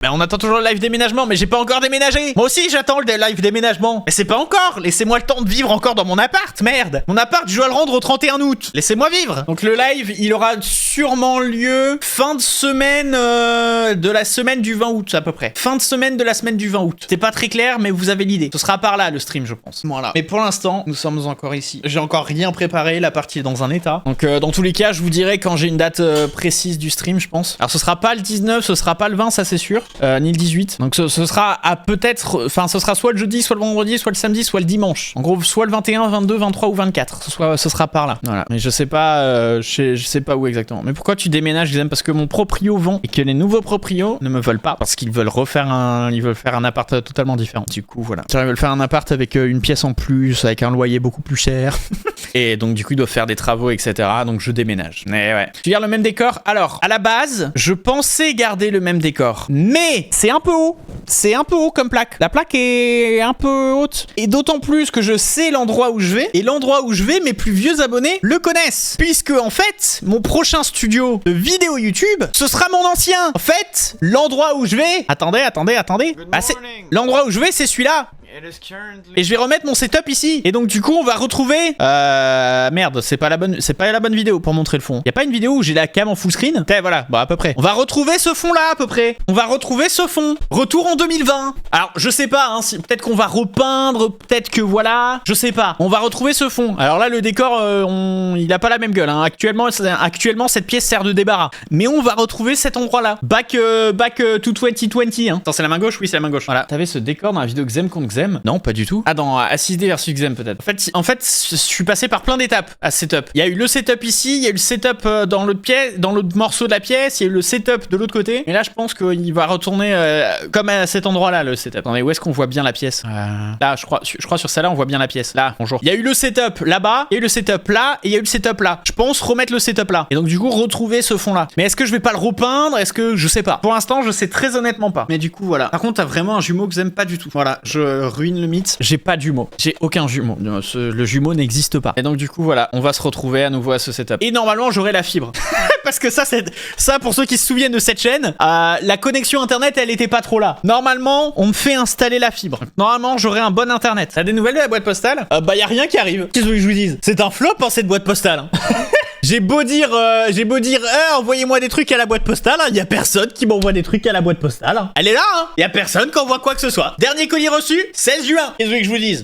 Ben on attend toujours le live déménagement, mais j'ai pas encore déménagé. Moi aussi j'attends le live déménagement. Mais c'est pas encore. Laissez-moi le temps de vivre encore dans mon appart, merde. Mon appart, je dois le rendre au 31 août. Laissez-moi vivre. Donc le live, il aura sûrement lieu fin de semaine de la semaine du 20 août à peu près. Fin de semaine de la semaine du 20 août. C'est pas très clair, mais vous avez l'idée. Ce sera par là le stream, je pense. Voilà. Mais pour l'instant, nous sommes encore ici. J'ai encore rien préparé. La partie est dans un état. Donc dans tous les cas, je vous dirai quand j'ai une date précise du stream, je pense. Alors ce sera pas le 19, ce sera pas le 20, ça c'est sûr. Ni le 18. Donc ce sera à peut-être... Enfin, ce sera soit le jeudi, soit le vendredi, soit le samedi, soit le dimanche. En gros, soit le 21, 22, 23 ou 24. Ce sera par là. Voilà. Mais je sais pas... je sais pas où exactement. Mais pourquoi tu déménages, Xem? Parce que mon proprio vend et que les nouveaux proprios ne me veulent pas. Parce qu'ils veulent refaire un... Ils veulent faire un appart totalement différent. Du coup, voilà. Ils veulent faire un appart avec une pièce en plus, avec un loyer beaucoup plus cher. Et donc, du coup, ils doivent faire des travaux, etc. Donc, je déménage. Mais ouais. Tu gardes le même décor? Alors, à la base, je pensais garder le même décor. Mais c'est un peu haut. C'est un peu haut comme plaque. La plaque est un peu haute. Et d'autant plus que je sais l'endroit où je vais. Et l'endroit où je vais, mes plus vieux abonnés le connaissent. Puisque, en fait, mon prochain studio de vidéo YouTube, ce sera mon ancien. En fait, l'endroit où je vais... Attendez. Ah, l'endroit où je vais, c'est celui-là. Et je vais remettre mon setup ici. Et donc du coup on va retrouver merde, c'est pas la bonne vidéo pour montrer le fond. Y a pas une vidéo où j'ai la cam en full screen? Voilà, bon à peu près. On va retrouver ce fond là à peu près. On va retrouver ce fond. Retour en 2020. Alors je sais pas hein, peut-être qu'on va repeindre, peut-être que voilà, je sais pas. On va retrouver ce fond. Alors là le décor il a pas la même gueule hein. Actuellement cette pièce sert de débarras. Mais on va retrouver cet endroit là. Back to 2020 hein. Attends, c'est la main gauche? Oui, c'est la main gauche. Voilà. T'avais ce décor dans la vidéo Xem contre Xem? Non, pas du tout. Ah, dans Assisté versus Xem peut-être. En fait, je suis passé par plein d'étapes à ce setup. Il y a eu le setup ici, il y a eu le setup dans l'autre pièce, dans l'autre morceau de la pièce, il y a eu le setup de l'autre côté. Et là, je pense qu'il va retourner comme à cet endroit-là, le setup. Attendez, où est-ce qu'on voit bien la pièce? Là, je crois sur celle-là, on voit bien la pièce. Là, bonjour. Il y a eu le setup là-bas, il y a eu le setup là, et il y a eu le setup là. Je pense remettre le setup là. Et donc, du coup, retrouver ce fond-là. Mais est-ce que je vais pas le repeindre? Est-ce que je sais pas? Pour l'instant, je sais très honnêtement pas. Mais du coup, voilà. Par contre, t'as vraiment un jumeau que j'aime pas du tout. Voilà, je ruine le mythe. J'ai pas de jumeau. J'ai aucun jumeau. Le jumeau n'existe pas. Et donc, du coup, voilà, on va se retrouver à nouveau à ce setup. Et normalement, j'aurai la fibre. Parce que ça, pour ceux qui se souviennent de cette chaîne, la connexion internet, elle était pas trop là. Normalement, on me fait installer la fibre. Donc, normalement, j'aurai un bon internet. T'as des nouvelles de la boîte postale? Bah, y a rien qui arrive. Qu'est-ce que je vous dise? C'est un flop, hein, cette boîte postale. Hein. J'ai beau dire, envoyez-moi des trucs à la boîte postale, hein. Y a personne qui m'envoie des trucs à la boîte postale. Hein. Elle est là, hein. Y a personne qui envoie quoi que ce soit. Dernier colis reçu, 16 juin. Qu'est-ce que je vous dise?